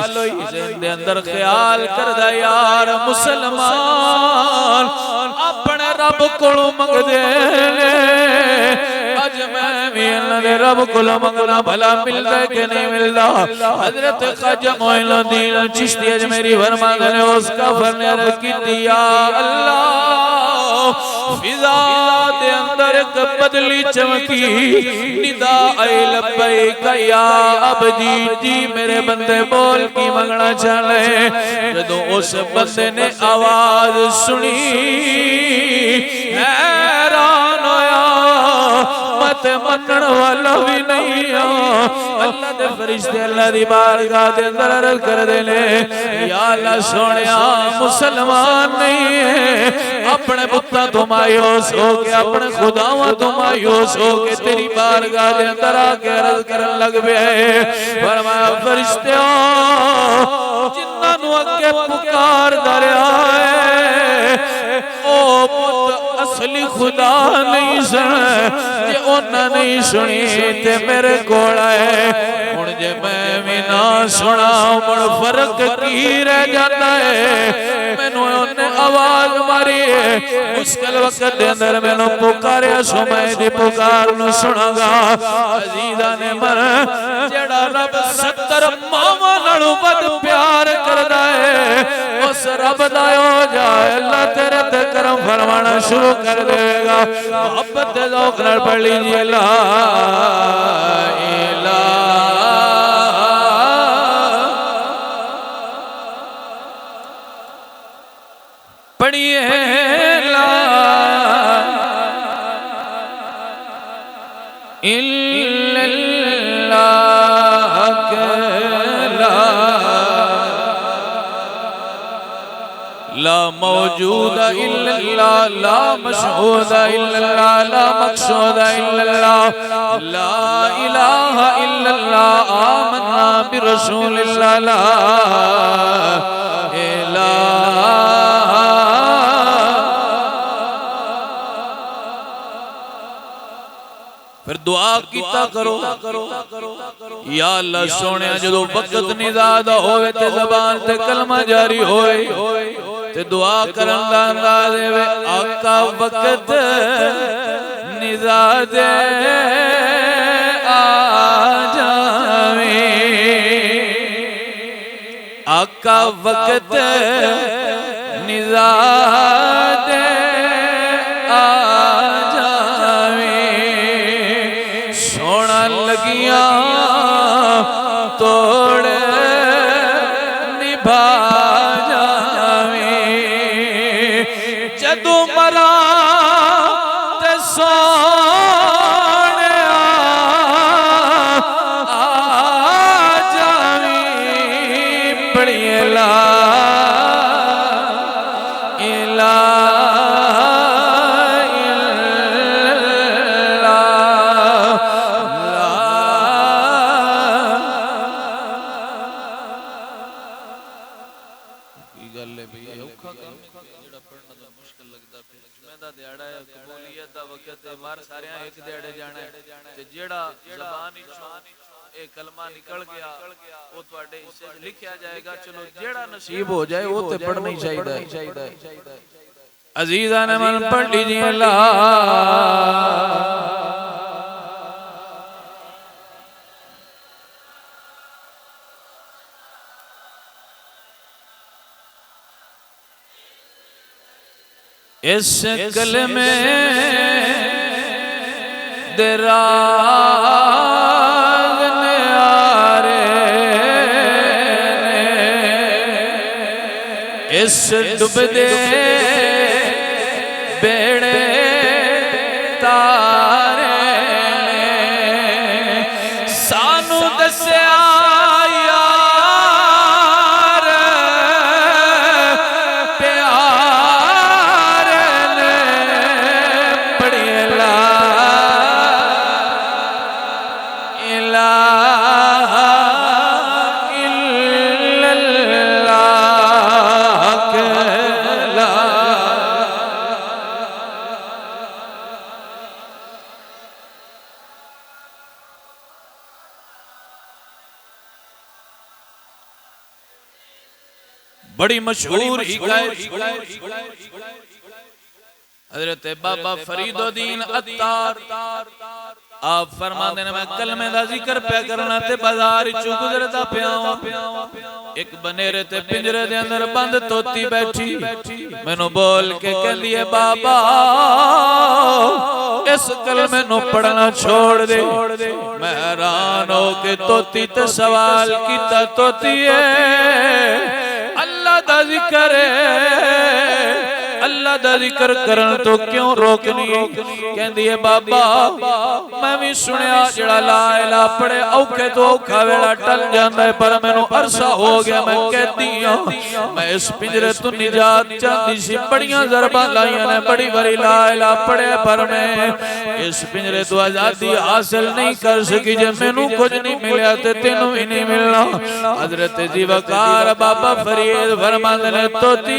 दे अंदर ख्याल करदा यार मुसलमान अपने रब कोलों मंगदे ने अज मैं भी इन्हां दे रब कोलों मंगना भला मिलदा कि नहीं मिलदा। हजरत ख्वाजा मोइनुद्दीन चिश्ती अजमेरी फरमांदे ने उस काफिर ने अर्ज कीती या अल्लाह फिजा दे अंदर एक बदली चमकी निदा आई लब्बैक या अब्दी जी मेरे बंदे बोल की मंगना चाहे। जदों उस बंदे ने आवाज सुनी हैरान होया मैं ते मनण वाला भी नहीं हो। अल्लाह दे फरिश्ते अल्लाह दी बारगाह दे अंदर अर्ज़ कर दे ने या अल्लाह सोनिया मुसलमान नहीं है अपने पुत्ता तो मायूस हो के अपने खुदावां तो मायूस हो के तेरी बारगाह दे अंदर आके अर्ज़ करन लग पे। फरमाया फरिश्ते जिन्हां नूं अगे पुकार दरिया ओ पुत असली खुदा नहीं सुन जे उन्हां नहीं सुनी ते मेरे कोल आए हुण जे मैं भी ना सुना मुड़ फर्क की रह जाता है। मैनू उन्हें आवाज मारी मुश्किल वक्त दे अंदर मैनू पुकारिया सो मैं दी पुकार नू सुनागा। अजीज़ां ने मन जेड़ा रब 70 मावां नालों वध प्यार करदा है उस रब दा हो जाए अल्लाह तेरे ते करम फरमाना शुरू कर देगा। मोहब्बत दे ज़ौक़ नाल पढ़ लीजिए ला इलाहा पढ़िए ला इल्लल्लाह ला मौजूद इल्लल्लाह ला मशहूद इल्लल्लाह ला मक़सूद इल्लल्लाह ला इलाहा इल्लल्लाह आमन्ना बिरसूलिल्लाह ला इलाहा। फिर दुआ कीता करो या अल्लाह सोने जो वक्त निज़ाद होवे ते ज़बान ते कलमा जारी होए ते दुआ करन दा अंदाज़ देवे आका वक्त निज़ाद आ जावे आका वक्त निज़ाद आ लगिया तोड़ निभा जावे जदू मरा ते सोने आ जावी पढ़िए ला निकल गया वो तुहाडे हिस्से च लिखिया जाएगा। चलो जेड़ा नसीब हो जाए वो ते पढ़ना ही चाहिए। अजीज़ां ने मन पढ़ लीजिए अल्लाह इस कलमे दरा इस डुबदे बेड़े तारे सानू दस्या यार प्यार ने पढ़िए ला इलाहा बड़ी मशहूर हज़रत बाबा फरीदुद्दीन अत्तार आप फरमाते ने मैं कलमे दा जिक्र पे करना ते बाजार चो गुजरदा पिया एक बनेरे ते पिंजरे दे अंदर बंद तोती बैठी मैनू बोल के कहंदी है बाबा इस कलमे नू पढ़ना छोड़ दे। मैं हैरान हो के तोती ते सवाल कीता तोती है अल्लाह दा जिक्र है अल्लाह दा जिक्र करन तो क्यों रोकनी? कहंदी है बाबा मैं भी सुनिया जेड़ा ला इलाहा पढ़े औखे तो औखा वेला टल जांदा है, पर मैनू अरसा हो गया मैं कहती हां मैं इस पिंजरे तो निजात चाहती सी। बड़ियां ज़रबां लाइयां ने, बड़ी बारी ला इलाहा पढ़े, पर मैं इस पिंजरे तो आजादी हासिल नहीं कर सकी। जे मैनू कुछ नहीं मिलया ते तेनू भी नहीं मिलना। हजरत जी वकार बाबा फरीद फरमांदे ने तोती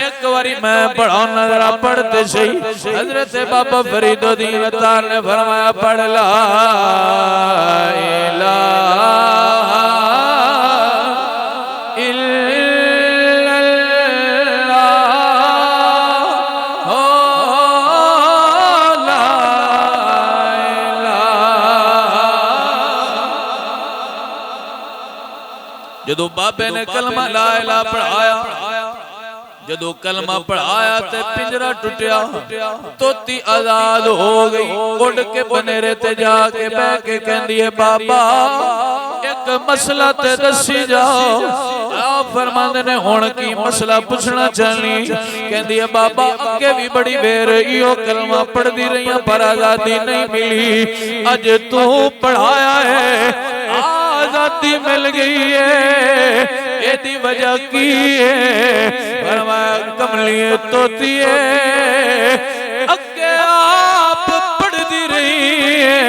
एक बारी मैं पढ़ा नजरा पढ़ते सही। हजरत बाबा फरीदुद्दीन अत्तार ने फरमाया पढ़ ला इलाहा जदों बाबे ने कलमा ला इलाहा पढ़ाया, जदों कलमा पढ़ाया ते पिंजरा टुटिया, तोती आजाद हो गई। उड़ के बनेरे ते जाके बह के कहंदी है बाबा एक मसला ते दसी जाओ। आप फरमांदे ने हुण की मसला पूछना चाहनी? कहंदी है बाबा अगे भी बड़ी बेर इहो कलमा पढ़दी रही पर आजादी नहीं मिली, अज तू पढ़ाया है आजादी मिल गई है, एदी वजह की है? फरमाया कमलिए तोती अगे आप पढ़दी रही है,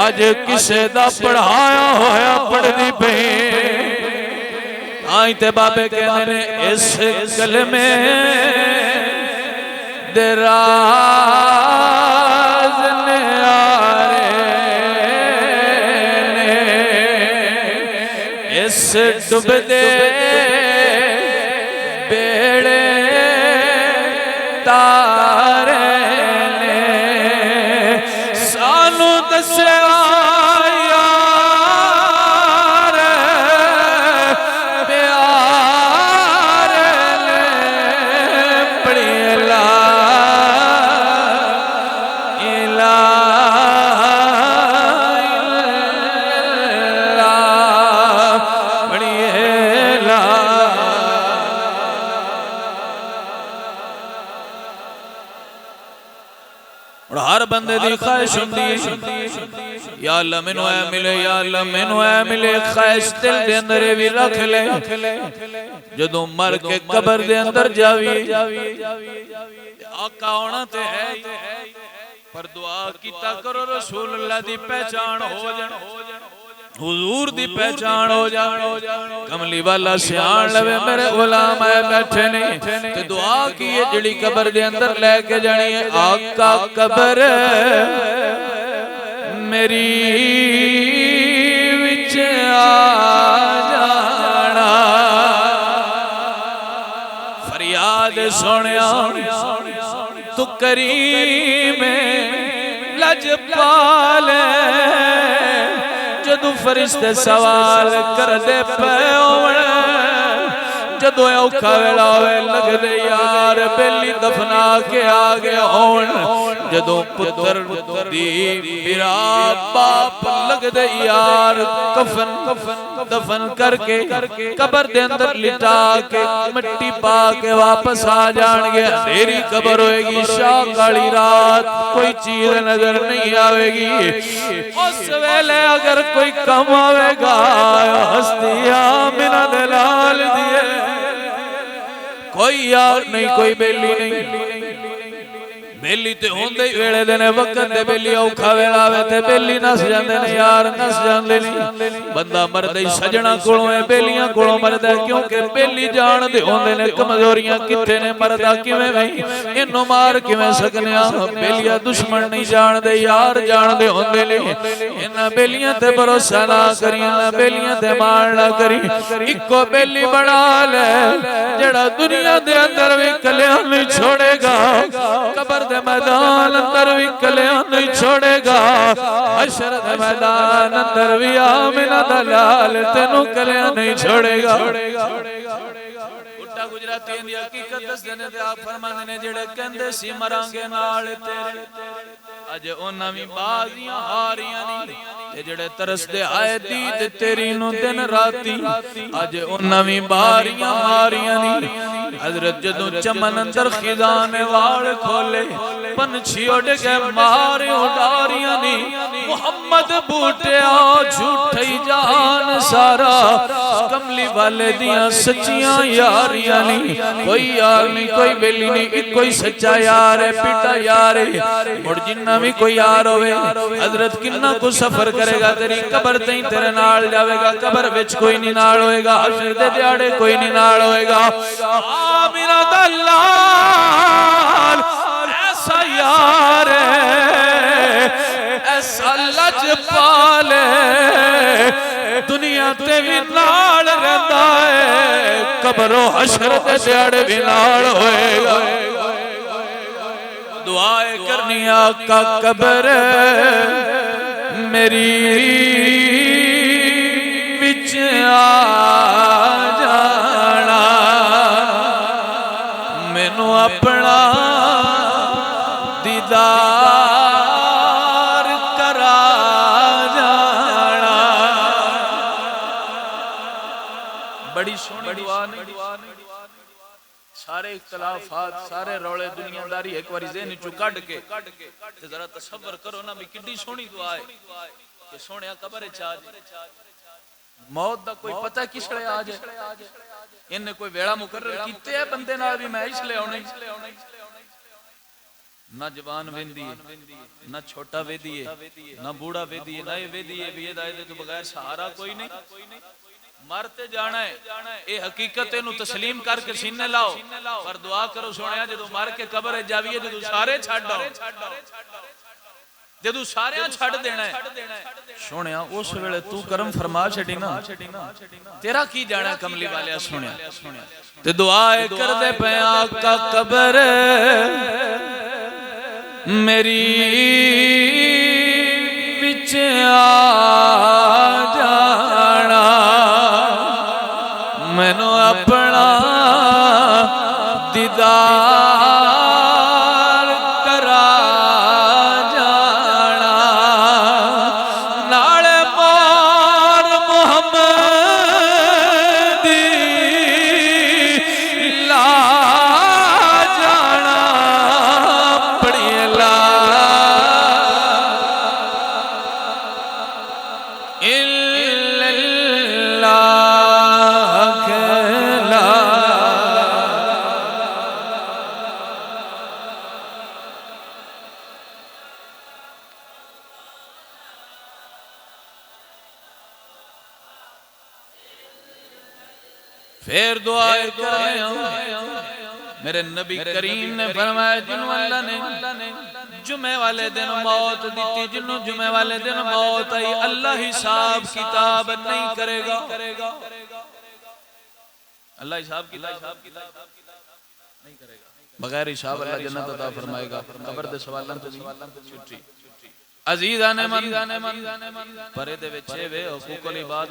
अज किसे दा पढ़ाया होया पढ़दी पे। आई ते बाबे कहने ने इस कलमे दे राज ने डुबदे बेड़े तारे ने सानू दस्या यार प्यार ने बड़ी ला हर बंदे दी ख्वाहिश हुंदी या अल्लाह मैनू ऐ मिले, या अल्लाह मैनू ऐ मिले। ख्वाहिश दिल दे अंदर भी रख ले, जदों मर के कब्र दे अंदर जावी आका होना ते है, पर दुआ कीता करो रसूलुल्लाह दी पहचान हो जाए, हुजूर दी पहचान हो जाए। कमली वाला सियाण लवे मेरे गुलाम आए बैठे ने ते दुआ की है जड़ी कब्र दे अंदर लेके जानी है। आका कब्र मेरी विच आ जाना, फरियाद सुनिया तू करीम लजपाल। जदों फरिश्ते सवाल कर दे पे जदों औखा वेला होवे लगदे यार बेली दफना के आ गया होण, जदों पुत्र दी बिरा बाप लगदे यार कफन दफन करके कब्र दे अंदर लिटा के मिट्टी पा के वापस आ जाणगे। अंधेरी कब्र होएगी, शाह काली रात, कोई चीज नजर नहीं आवेगी। उस वेले अगर कोई कम आवेगा हस्तिया बिना दलाल दिए, कोई यार नहीं, कोई बेली नहीं। बेली ते होंदे ही वेले दे ने वक्त दे बेली औखा वेला आवे ते बेली नस जांदे ने यार, नस जांदे ने। बंदा मरदा ही सजना कोलों है, बेलियां कोलों मरदा है, क्योंकि बेली जानदे होंदे ने कमजोरियां किथे ने, मरदा किवें नहीं, इन्नू मार किवें सकने आ। बेलियां दुश्मन नहीं जानदे यार जानदे होंदे ने। इन्हां बेलियां ते भरोसा ना करी, इन्हां बेलियां ते मान ना करी। इक्को बेली बना ले जेड़ा दुनिया दे अंदर भी कलियां नहीं छोड़ेगा, कब्र मैदान अंदर भी कलियां नहीं छोड़ेगा, हशर दे मैदान अंदर भी आमिना दा लाल तेनू कलियां नहीं छोड़ेगा। बुड्ढा गुजराती दी हकीकत दसदे ने ते आप फरमांदे ने जेड़े कहंदे सी मरांगे नाल तेरे, अज उन्हां वी बाजियां हारियां नी, ते जेड़े तरसदे आए दीद तेरी नू दिन राती, अज उन्हां वी बारियां मारियां नी। हजरत जदों चमन अंदर खिदा ने वाल खोले पंछी उड़ के मारे उडारियां नी मुहम्मद बूटिया झूठे जान सारा कमली वाले दियां सच्चियां यारियां नी कोई यार नहीं कोई बेली नहीं एक कोई सच्चा यार है पिता यार है मुड़ जिन्ना भी कोई यार होवे हजरत किन्ना को सफर करेगा तेरी कब्र तई तेरे नाल जावेगा कब्र विच कोई नहीं नाल होएगा हशर दे दिहाड़े कोई नहीं नाल होएगा आ मेरा दलाल ऐसा यार ऐसा लजपाल दुनिया ते भी नाल रहंदा है कब्रों हशर दे दिहाड़े भी नाल होएगा दुआएं करनी आका कब्र मेरी विच आ जाना मैनू अपना दीदार करा जाना बड़ी सोहनी दुआ नहीं सारे इख्तलाफात सारे रौले दुनियादारी एक बार ज़हन चो कढ के ते जरा तसव्वुर करो ना भी किड्डी सोहनी दुआ है कि सोहणिया कब्र च आ जाए मौत दा कोई पता किसले आ जाए इन्ने कोई वेला मुकर्रर कीते है बंदे नाल भी मैं इसलिए आउणा ना जवान वेंदी है ना छोटा वेदी है ना बूढ़ा वेदी है ना ये वेदी है भी ये तो बगैर सहारा कोई नहीं मरते जाना है ये हकीकत इनू तस्लीम करके सीने लाओ पर दुआ करो सोनिया जदों मर के कब्र जावीए जदों सारे छड्ड आओ जदों सारे छड्ड देना है सोनिया उस वेले तू करम फरमा छड़ी ना तेरा की जाना कमली वाले सोनिया ते दुआ कर दे पे आका कब्र मेरी विच आ जाना मैनू अपना दीदार करा जाना नाले मोर मुहम्मद ला जाना पढ़िए ला फिर दुआ कर मेरे नबी करीम ने फरमाया जिन्हों अल्लाह ने जुमे वाले दिन मौत दी जिन्हों जुमे वाले दिन मौत आई अल्लाह हिसाब किताब नहीं करेगा अल्लाह हिसाब किताब नहीं करेगा बगैर हिसाब अल्लाह जन्नत अता फरमाएगा कब्र दे सवालां तो छुट्टी अजीज़ा ने मन पर दे विच वे हुकूकुल इबाद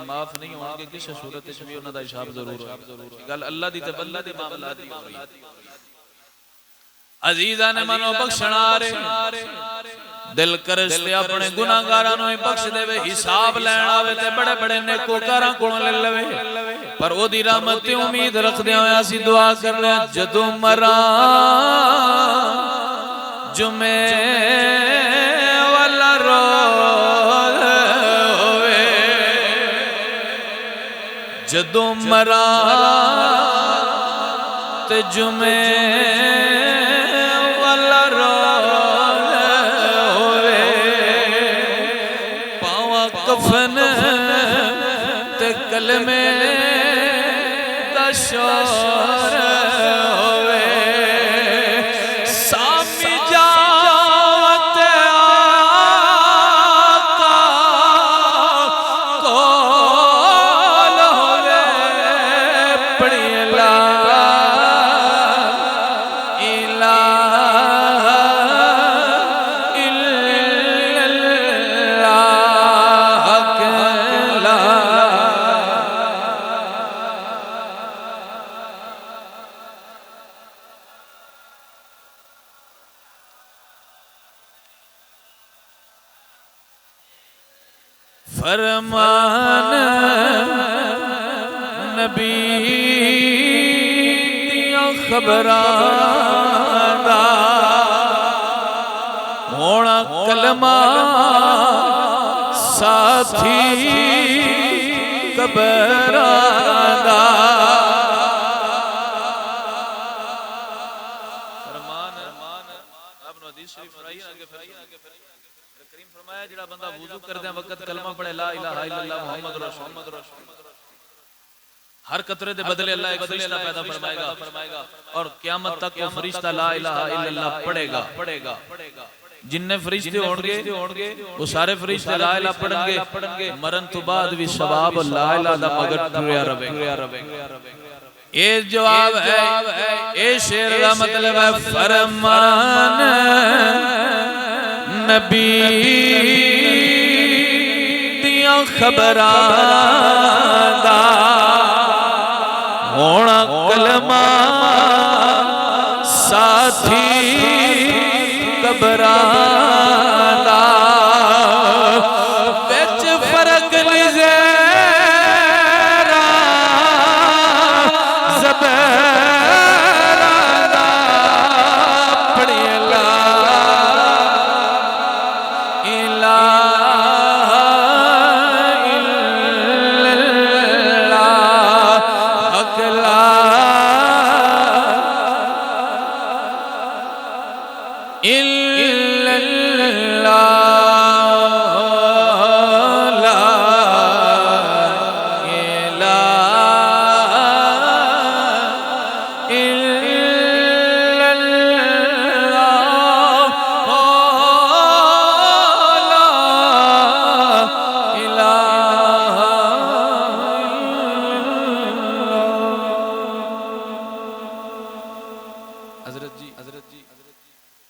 माफ नहीं होंगे किसी सूरत विच भी उन्हां दा हिसाब जरूर है गल अल्लाह दी ते बंदा दी मामला दी हो रही अजीज़ा ने मनो बख्शना रे दिल करस्ते अपने गुनाहगारां नु बख्श देवे हिसाब लैण आवे ते बड़े बड़े नेकोकारां कोलों ले लवे पर ओदी रहमत ते उम्मीद रखदे होए असीं दुआ करने जदों मरां जुमे जदों मरा ते जुमे वाला रोज़ होवे पावा कफन ते कलमे दा शोर होवे सामी जात आका को फरमान नबी खबरां दा होना कलमा साथी कबरां दा जेड़ा बंदा वुजू करदे वक्त कलमा पढ़े ला इलाहा इल्लल्लाह मुहम्मद रसूलुल्लाह हर कतरे दे बदले अल्लाह एक फरिश्ता पैदा फरमाएगा और क़यामत तक वो फरिश्ता ला इलाहा इल्लल्लाह पढ़ेगा। जिन्ने फरिश्ते होंगे वो सारे फरिश्ते ला इलाहा पढ़ेंगे। मरण तो बाद भी सवाब ला इलाहा दा मगर टुरिया रवे। ये जवाब है, ये शेर का मतलब है फरमान नबी दिया खबरां दा होना कलमा साथी कबरां दा विच फर्क निज़ेरा ज़बेरा दा पढ़ी ला इलाहा इल्लल्लाह अकला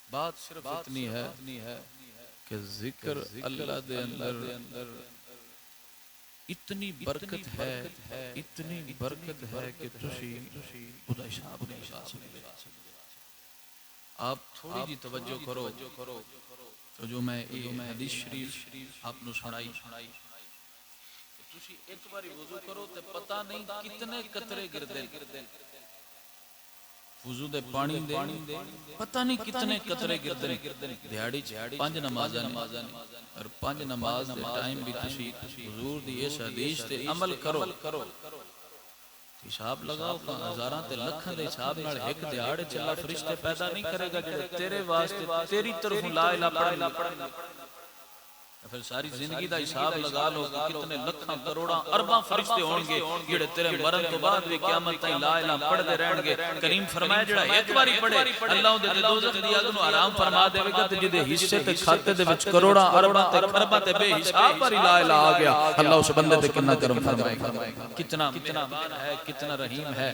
बात सिर्फ इतनी है कि जिक्र अल्लाह दे अंदर इतनी बरकत है कि तुसी उदा हिसाब नहीं लगा सकते। आप थोड़ी जी तवज्जो करो तो जो मैं हदीस शरीफ आपनु सुनाई तुसी एक बारी वुजू करो ते पता नहीं कितने कतरे गिरदे वुजू दे पानी दे पता नहीं कितने कतरे गिरदे दिहाड़ी 5 नमाज़ां और 5 नमाज दे टाइम भी तुसी हुजूर दी इस हदीस ते अमल करो हिसाब लगाओ हज़ारां ते लखां दे हिसाब नाल एक दिहाड़े च अल्लाह फरिश्ते पैदा नहीं करेगा जेड़े तेरे वास्ते तेरी तरफों ला इलाहा पढ़ेंगे। फिर सारी जिंदगी दा हिसाब लगा लो कि कितने लखां करोड़ां अरबां फरिश्ते होंगे जेड़े तेरे मरण तो बाद भी क़यामत ताईं ला इलाहा पढ़दे रहणगे। करीम फरमाया जेड़ा एक बारी पढ़े अल्लाह उहदे ते दोज़ख दी अग नूं हराम फरमा देवेगा ते जिहदे हिस्से ते खाते दे विच करोड़ां अरबां ते खरबां ते बेहिसाब बारी ला इलाहा आ गया। अल्लाह उस बंदे ते कितना करम फरमाएगा, कितना मेहरबान है, कितना रहीम है।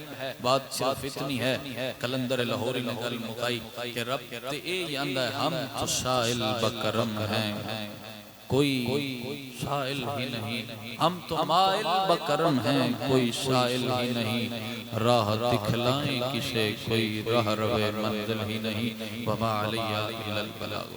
बात सिर्फ इतनी है कलंदर लाहौरी ने गल मुकाई कि रब ते ए आंदा हम तो साइल बकरम हैं, कोई साइल ही नहीं, हम तो माइल बकरम हैं, कोई साइल ही नहीं। राह दिखलाएं किसे, कोई राह रवे मंजिल ही नहीं। वमा अलैया इल्लल बलाग।